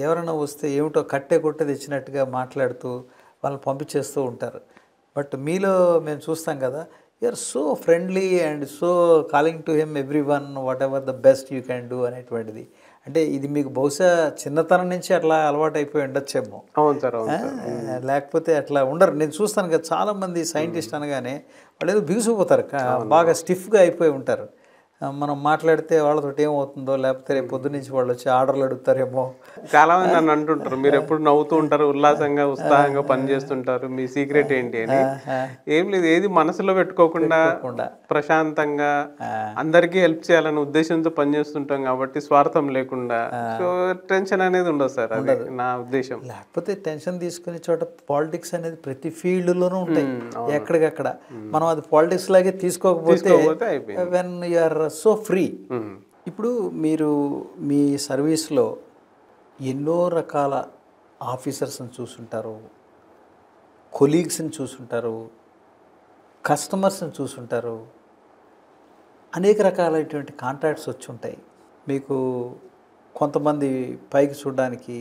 ఎవరైనా వస్తే ఏమిటో కట్టే కొట్టే తెచ్చినట్టుగా మాట్లాడుతూ వాళ్ళని పంపించేస్తూ ఉంటారు. బట్ మీలో మేము చూస్తాం కదా, you are so friendly and so calling to him every one whatever the best you can do అనేటువంటిది. అంటే ఇది మీకు బహుశా చిన్నతనం నుంచి అట్లా అలవాటు అయిపోయి ఉండొచ్చేమో. అవును సార్. లేకపోతే అట్లా ఉండరు. నేను చూస్తాను కదా చాలామంది సైంటిస్ట్ అనగానే వాళ్ళు ఏదో బిగుసిపోతారు, బాగా స్టిఫ్గా అయిపోయి ఉంటారు. మనం మాట్లాడితే వాళ్ళతో ఏమవుతుందో, లేకపోతే రేపు పొద్దు నుంచి వాళ్ళు వచ్చి ఆర్డర్లు అడుగుతారేమో. చాలా మంది నన్ను అంటుంటారు, మీరు ఎప్పుడు నవ్వుతూ ఉంటారు, ఉల్లాసంగా ఉత్సాహంగా పనిచేస్తుంటారు, మీ సీక్రెట్ ఏంటి అని. ఏం లేదు, ఏది మనసులో పెట్టుకోకుండా ప్రశాంతంగా అందరికీ హెల్ప్ చేయాలనే ఉద్దేశంతో పనిచేస్తుంటాం కాబట్టి, స్వార్థం లేకుండా. సో టెన్షన్ అనేది ఉండదు సార్, అది నా ఉద్దేశం. లేకపోతే టెన్షన్ తీసుకునే చోట పాలిటిక్స్ అనేది ప్రతి ఫీల్డ్లోనూ ఉంటాయి, ఎక్కడికక్కడ. మనం అది పాలిటిక్స్ లాగే తీసుకోకపోతే when you are so free. ఇప్పుడు మీరు మీ సర్వీస్లో ఎన్నో రకాల ఆఫీసర్స్ని చూసుంటారు, కొలీగ్స్ని చూసుంటారు, కస్టమర్స్ని చూసుంటారు, అనేక రకాలైనటువంటి కాంట్రాక్ట్స్ వచ్చి ఉంటాయి మీకు. కొంతమంది పైకి చూడడానికి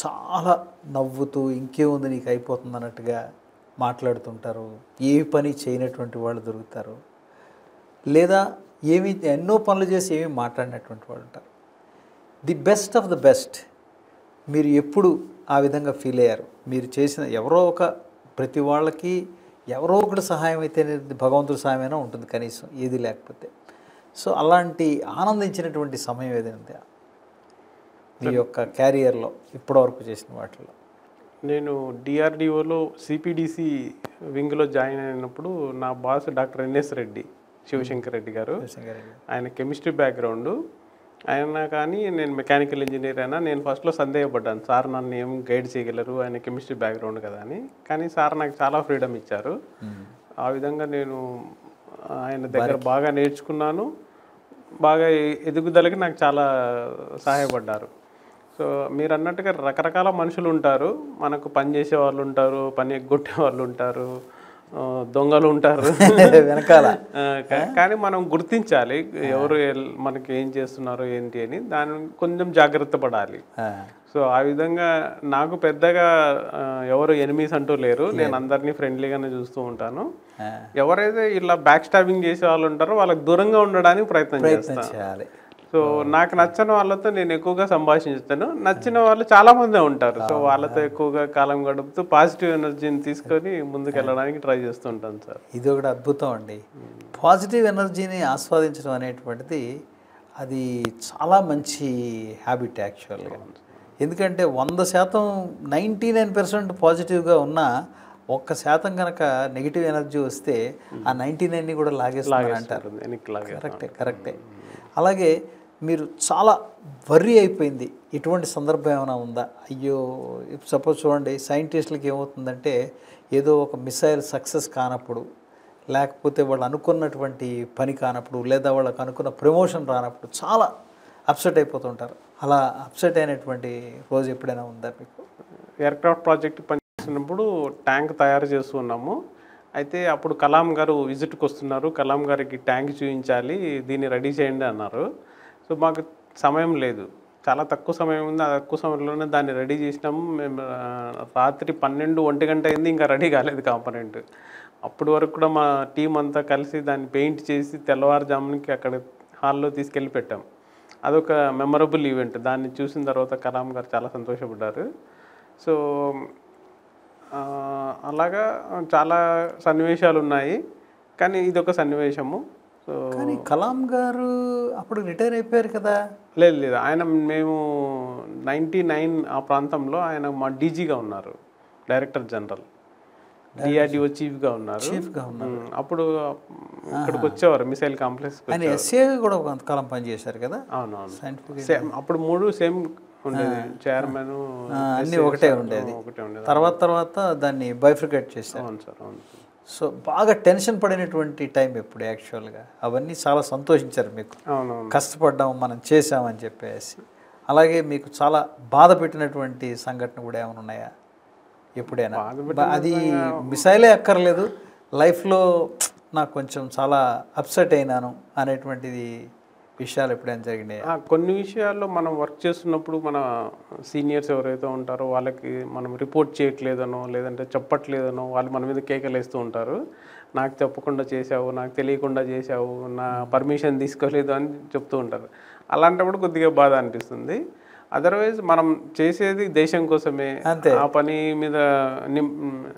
చాలా నవ్వుతూ ఇంకేముంది నీకు అయిపోతుంది అన్నట్టుగా మాట్లాడుతుంటారు, ఏ పని చేయనటువంటి వాళ్ళు దొరుకుతారు, లేదా ఎన్నో పనులు చేసి ఏమీ మాట్లాడినటువంటి వాళ్ళు ఉంటారు. The best of the best మీరు ఎప్పుడు ఆ విధంగా ఫీల్ అయ్యారు? మీరు చేసిన ప్రతి వాళ్ళకి ఎవరో ఒకటి సహాయం అయితే భగవంతుడి సహాయమైనా ఉంటుంది కనీసం, ఏది లేకపోతే. సో అలాంటి ఆనందించినటువంటి సమయం ఏదైనా మీ యొక్క క్యారియర్లో ఇప్పటివరకు చేసిన వాటిలో? నేను డిఆర్డిఓలో సిపిడిసి వింగ్లో జాయిన్ అయినప్పుడు నా boss doctor NS Reddy, Shivashankar Reddy గారు. ఆయన కెమిస్ట్రీ బ్యాక్గ్రౌండ్ ఆయన, కానీ నేను మెకానికల్ ఇంజనీర్ అయినా నేను ఫస్ట్లో సందేహపడ్డాను, సార్ నన్ను ఏం గైడ్ చేయగలరు, ఆయన కెమిస్ట్రీ బ్యాక్గ్రౌండ్ కదా అని. కానీ సార్ నాకు చాలా ఫ్రీడమ్ ఇచ్చారు. ఆ విధంగా నేను ఆయన దగ్గర బాగా నేర్చుకున్నాను, బాగా ఎదుగుదలకి నాకు చాలా సహాయపడ్డారు. సో మీరు అన్నట్టుగా రకరకాల మనుషులు ఉంటారు, మనకు పని చేసే వాళ్ళు ఉంటారు, పని ఎగ్గొట్టే వాళ్ళు ఉంటారు, దొంగలు ఉంటారు వెనకాల. కానీ మనం గుర్తించాలి ఎవరు మనకి ఏం చేస్తున్నారు ఏంటి అని, దాని కొంచెం జాగ్రత్త పడాలి. సో ఆ విధంగా నాకు పెద్దగా ఎవరు ఎనిమీస్ అంటూ లేరు, నేను అందరినీ ఫ్రెండ్లీగానే చూస్తూ ఉంటాను. ఎవరైతే ఇలా బ్యాక్ స్టాబింగ్ చేసే వాళ్ళు ఉంటారో వాళ్ళకి దూరంగా ఉండడానికి ప్రయత్నం చేస్తాను. సో నాకు నచ్చని వాళ్ళతో నేను ఎక్కువగా సంభాషిస్తాను, నచ్చిన వాళ్ళు చాలా మందే ఉంటారు. సో వాళ్ళతో ఎక్కువగా కాలం గడుపుతూ పాజిటివ్ ఎనర్జీని తీసుకొని ముందుకు వెళ్ళడానికి ట్రై చేస్తుంటాను సార్. ఇది ఒకటి అద్భుతం అండి. పాజిటివ్ ఎనర్జీని ఆస్వాదించడం అనేటువంటిది అది చాలా మంచి హ్యాబిట్ యాక్చువల్గా. ఎందుకంటే 100% 99% పాజిటివ్గా ఉన్నా 1% కనుక నెగిటివ్ ఎనర్జీ వస్తే ఆ 99ని కూడా లాగేస్తారు అంటారు. కరెక్టే. అలాగే మీరు చాలా వర్రీ అయిపోయింది ఇటువంటి సందర్భం ఏమైనా ఉందా? అయ్యో, సపోజ్ చూడండి, సైంటిస్టులకి ఏమవుతుందంటే ఏదో ఒక మిసైల్ సక్సెస్ కానప్పుడు, లేకపోతే వాళ్ళు అనుకున్నటువంటి పని కానప్పుడు, లేదా వాళ్ళకి అనుకున్న ప్రమోషన్ రానప్పుడు చాలా అప్సెట్ అయిపోతుంటారు. అలా అప్సెట్ అయినటువంటి రోజు ఎప్పుడైనా ఉందా మీకు? ఎయిర్క్రాఫ్ట్ ప్రాజెక్ట్ పనిచేస్తున్నప్పుడు ట్యాంక్ తయారు చేస్తున్నాము. అయితే అప్పుడు కలాం గారు విజిట్కి వస్తున్నారు, కలాం గారికి ట్యాంక్ చూపించాలి, దీన్ని రెడీ చేయండి అన్నారు. సో మాకు సమయం లేదు, చాలా తక్కువ సమయం ఉంది. ఆ తక్కువ సమయంలోనే దాన్ని రెడీ చేసినాము. మేము రాత్రి 12-1 గంట అయింది, ఇంకా రెడీ కాలేదు కాంపోనెంట్. అప్పటి వరకు కూడా మా టీం అంతా కలిసి దాన్ని పెయింట్ చేసి తెల్లవారుజామునికి అక్కడ హాల్లో తీసుకెళ్ళి పెట్టాం. అదొక మెమరబుల్ ఈవెంట్. దాన్ని చూసిన తర్వాత కలాం గారు చాలా సంతోషపడ్డారు. సో అలాగా చాలా సన్నివేశాలు ఉన్నాయి, కానీ ఇదొక సన్నివేశము. సో కానీ కలాం గారు అప్పుడు రిటైర్ అయిపోయారు కదా? లేదు, ఆయన మేము 99 ఆ ప్రాంతంలో ఆయన మా డీజీగా ఉన్నారు, డైరెక్టర్ జనరల్, డిఆర్డిఓ చీఫ్గా ఉన్నారు. అప్పుడు ఇక్కడికి వచ్చేవారు మిసైల్ కాంప్లెక్స్. కూడా కొంతకాలం పనిచేశారు కదా? అవునవును. అప్పుడు 3 సేమ్ ఉండేది, చైర్మన్ అన్నీ ఒకటే ఉండేది. తర్వాత దాన్ని బైఫ్రికేట్ చేశారు. అవును సార్, అవును. సో బాగా టెన్షన్ పడినటువంటి టైం ఎప్పుడు యాక్చువల్గా? అవన్నీ చాలా సంతోషించారు మీకు, కష్టపడ్డాము మనం చేసామని చెప్పేసి. అలాగే మీకు చాలా బాధ పెట్టినటువంటి సంఘటన కూడా ఏమైనా ఉన్నాయా ఎప్పుడైనా? అది మిసైలే అక్కర్లేదు, లైఫ్లో నాకు కొంచెం చాలా అప్సెట్ అయినాను అనేటువంటిది విషయాలు ఎప్పుడైనా జరిగినాయి? కొన్ని విషయాల్లో మనం వర్క్ చేస్తున్నప్పుడు మన సీనియర్స్ ఎవరైతే ఉంటారో వాళ్ళకి మనం రిపోర్ట్ చేయట్లేదనో, లేదంటే చెప్పట్లేదనో వాళ్ళు మన మీద కేకలేస్తూ ఉంటారు. నాకు చెప్పకుండా చేసావు, నాకు తెలియకుండా చేసావు, నా పర్మిషన్ తీసుకోలేదు అని చెప్తూ ఉంటారు. అలాంటప్పుడు కొద్దిగా బాధ అనిపిస్తుంది. అదర్వైజ్ మనం చేసేది దేశం కోసమే, ఆ పని మీద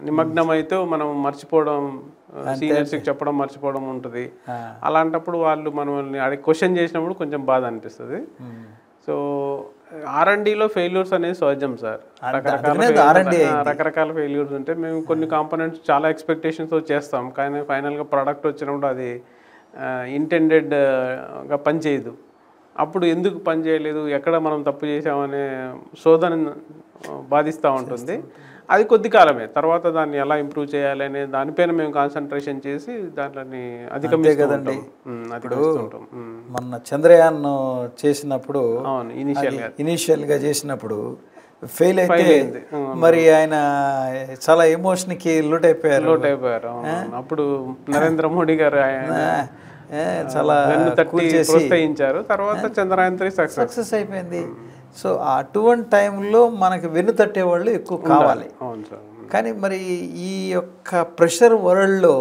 నిమగ్నం అయితే మనం మర్చిపోవడం, సీనియర్స్కి చెప్పడం మర్చిపోవడం ఉంటుంది. అలాంటప్పుడు వాళ్ళు మనల్ని క్వశ్చన్ చేసినప్పుడు కొంచెం బాధ అనిపిస్తుంది. సో R&Dలో ఫెయిల్యూర్స్ అనేది సహజం సార్. రకరకాల ఫెయిల్యూర్స్ ఉంటాయి. మేము కొన్ని కాంపోనెంట్స్ చాలా ఎక్స్పెక్టేషన్స్తో చేస్తాం, కానీ ఫైనల్గా ప్రోడక్ట్ వచ్చినప్పుడు అది ఇంటెండెడ్గా పనిచేయదు. అప్పుడు ఎందుకు పని చేయలేదు, ఎక్కడ మనం తప్పు చేసామనే శోధన బాధిస్తూ ఉంటుంది. అది కొద్ది కాలమే, తర్వాత దాన్ని ఎలా ఇంప్రూవ్ చేయాలి అనే దానిపైన మేము కాన్సన్ట్రేషన్ చేసి దాంట్లోని అధిగమిస్తుంటాం. మొన్న చంద్రయాన్ చేసినప్పుడు ఇనిషియల్గా చేసినప్పుడు ఫెయిల్ అయితే మరి ఆయన చాలా ఎమోషన్కి లోట్ అయిపోయారు. అప్పుడు నరేంద్ర మోడీ గారు చాలా ప్రోత్సహించారు. తర్వాత చంద్రయాన్ 3 సక్సెస్ అయిపోయింది. సో అటువంటి టైంలో మనకి వెన్ను తట్టే వాళ్ళు ఎక్కువ కావాలి. కానీ మరి ఈ యొక్క ప్రెషర్ వరల్డ్లో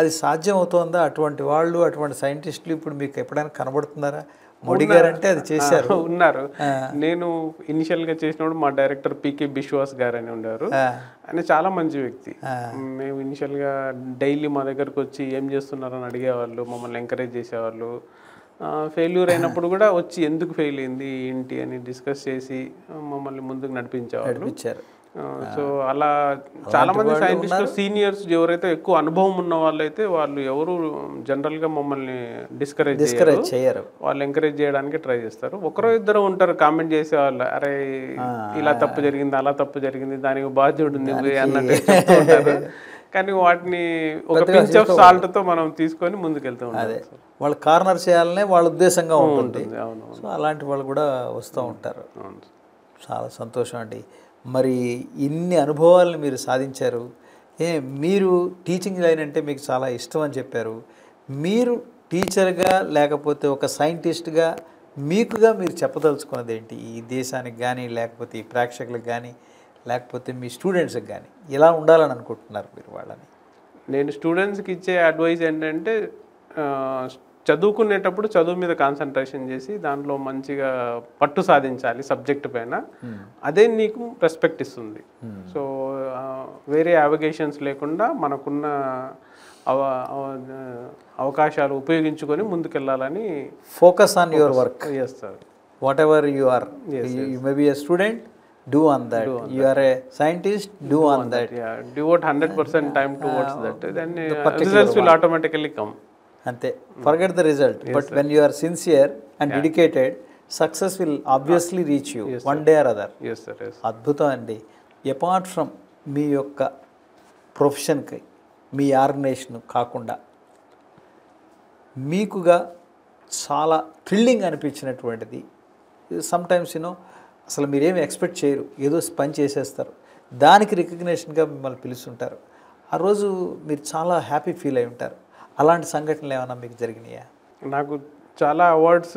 అది సాధ్యం అవుతుందా? అటువంటి వాళ్ళు, అటువంటి సైంటిస్టులు ఇప్పుడు మీకు ఎప్పుడైనా కనబడుతున్నారా? మోడీ గారు అంటే అది చేశారు, ఉన్నారు. నేను ఇనిషియల్గా చేసినప్పుడు మా డైరెక్టర్ పికే బిశ్వాస్ గారు అని ఉండేవారు. ఆయన చాలా మంచి వ్యక్తి. మేము ఇనిషియల్గా డైలీ మా దగ్గరకు వచ్చి ఏం చేస్తున్నారని అడిగేవాళ్ళు, మమ్మల్ని ఎంకరేజ్ చేసేవాళ్ళు. ఫెయిల్యూర్ అయినప్పుడు కూడా వచ్చి ఎందుకు ఫెయిల్ అయింది ఏంటి అని డిస్కస్ చేసి మమ్మల్ని ముందుకు నడిపించేవాళ్ళు. సో అలా చాలామంది సైంటిస్టులు సీనియర్స్ ఎవరైతే ఎక్కువ అనుభవం ఉన్న వాళ్ళైతే వాళ్ళు ఎవరు జనరల్గా మమ్మల్ని డిస్కరేజ్ చేయరు, వాళ్ళు ఎంకరేజ్ చేయడానికి ట్రై చేస్తారు. ఒకరో ఇద్దరు ఉంటారు కామెంట్ చేసే వాళ్ళు, అరే ఇలా తప్పు జరిగింది, అలా తప్పు జరిగింది, దానికి బాధ్యుడు నువ్వు అన్నట్టు చెప్తూ ఉంటారు. కానీ వాటిని ఒక పించ్ ఆఫ్ సాల్ట్తో మనం తీసుకొని ముందుకెళ్తూ ఉంటాం. వాళ్ళు కార్నర్ చేయాలనే వాళ్ళ ఉద్దేశంగా ఉంటుంది. సో అలాంటి వాళ్ళు కూడా వస్తూ ఉంటారు. చాలా సంతోషం అండి. మరి ఇన్ని అనుభవాలను మీరు సాధించారు. మీరు టీచింగ్ లైన్ అంటే మీకు చాలా ఇష్టం అని చెప్పారు. మీరు టీచర్గా లేకపోతే ఒక సైంటిస్ట్గా మీరు చెప్పదలుచుకున్నది ఏంటి? ఈ దేశానికి కానీ, లేకపోతే ఈ ప్రేక్షకులకు కానీ, లేకపోతే మీ స్టూడెంట్స్కి కానీ ఎలా ఉండాలని అనుకుంటున్నారు మీరు వాళ్ళని? నేను స్టూడెంట్స్కి ఇచ్చే అడ్వైజ్ ఏంటంటే చదువుకునేటప్పుడు చదువు మీద కాన్సన్ట్రేషన్ చేసి దాంట్లో మంచిగా పట్టు సాధించాలి సబ్జెక్ట్ పైన. అదే నీకు రెస్పెక్ట్ ఇస్తుంది. సో వేరే అవగేషన్స్ లేకుండా మనకున్న అవకాశాలు ఉపయోగించుకొని ముందుకెళ్ళాలని. Focus on your work. yes sir, whatever you are, you may be a student, do on that. You are a scientist, do on that. Yeah, devote 100% time towards that, then results will automatically come. Ante forget the result, but when you are sincere and dedicated, success will obviously reach you one day or other. Yes sir, yes. అద్భుతం అండి. Apart from మీ యొక్క ప్రొఫెషన్కి, మీ organisation కాకుండా మీకుగా చాలా thrilling అనిపించినటువంటిది, sometimes అసలు మీరేమి expect చేయరు, ఏదో పని చేసేస్తారు, దానికి రికగ్నేషన్గా మిమ్మల్ని పిలుస్తుంటారు. ఆ రోజు మీరు చాలా హ్యాపీ ఫీల్ అయి ఉంటారు. అలాంటి సంఘటనలు ఏమైనా మీకు జరిగినాయా? నాకు చాలా అవార్డ్స్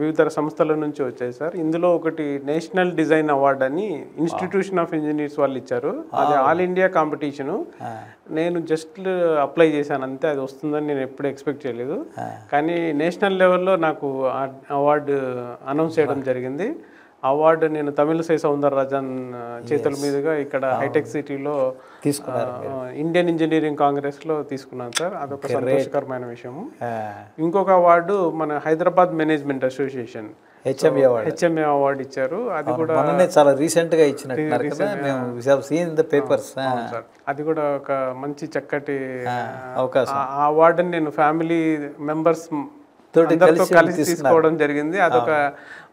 వివిధ సంస్థల నుంచి వచ్చాయి సార్. ఇందులో ఒకటి నేషనల్ డిజైన్ అవార్డ్ అని ఇన్స్టిట్యూషన్ ఆఫ్ ఇంజనీర్స్ వాళ్ళు ఇచ్చారు. అది ఆల్ ఇండియా కాంపిటీషను. నేను జస్ట్ అప్లై చేశాను అంతే, అది వస్తుందని నేను ఎప్పుడు ఎక్స్పెక్ట్ చేయలేదు. కానీ నేషనల్ లెవెల్లో నాకు అవార్డు అనౌన్స్ చేయడం జరిగింది. అవార్డు నేను తమిళసై సౌందరరాజన్ చేతుల మీదుగా ఇక్కడ హైటెక్ సిటీలో ఇండియన్ ఇంజనీరింగ్ కాంగ్రెస్లో తీసుకున్నాను సార్. అదొక సంతోషకరమైన విషయము. ఇంకొక అవార్డు మన Hyderabad management association HMA award ఇచ్చారు. అది కూడా చాలా రీసెంట్గా ఇచ్చినట్టున్నారు కదా, మేము we have seen in the papers. అది కూడా ఒక మంచి చక్కటి అవకాశం. ఆ అవార్డుని నేను ఫ్యామిలీ మెంబర్స్ కలిసి తీసుకోవడం జరిగింది. అదొక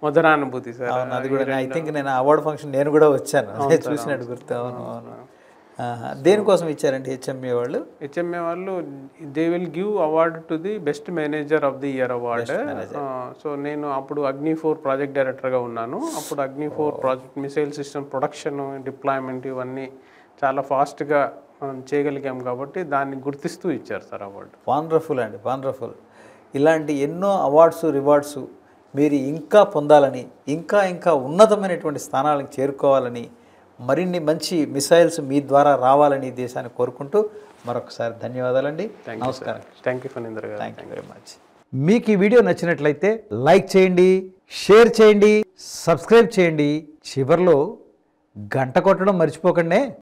మధురానుభూతి సార్. అది కూడా ఐ థింక్ నేను అవార్డు ఫంక్షన్ నేను కూడా వచ్చాను, చూసినట్టు గుర్తు. అవును అవును. దేనికోసం ఇచ్చారంటే హెచ్ఎంఏ వాళ్ళు? హెచ్ఎంఏ వాళ్ళు they will give award to the best manager of the year award. So నేను అప్పుడు అగ్ని-4 ప్రాజెక్ట్ డైరెక్టర్గా ఉన్నాను. అప్పుడు Agni four project missile system production, deployment ఇవన్నీ చాలా ఫాస్ట్గా మనం చేయగలిగాం కాబట్టి దాన్ని గుర్తిస్తూ ఇచ్చారు సార్ అవార్డు. వండర్ఫుల్ అండి, వండర్ఫుల్. ఇలాంటి ఎన్నో అవార్డ్స్, రివార్డ్స్ మీరు ఇంకా పొందాలని, ఇంకా ఇంకా ఉన్నతమైనటువంటి స్థానాలకు చేరుకోవాలని, మరిన్ని మంచి మిసైల్స్ మీ ద్వారా రావాలని దేశాన్ని కోరుకుంటూ మరొకసారి ధన్యవాదాలండి. నమస్కారం. థ్యాంక్ యూ ఫణీంద్ర గారు. Thank you very much. మీకు ఈ వీడియో నచ్చినట్లయితే లైక్ చేయండి, షేర్ చేయండి, సబ్స్క్రైబ్ చేయండి. చివరిలో గంట కొట్టడం మర్చిపోకండి.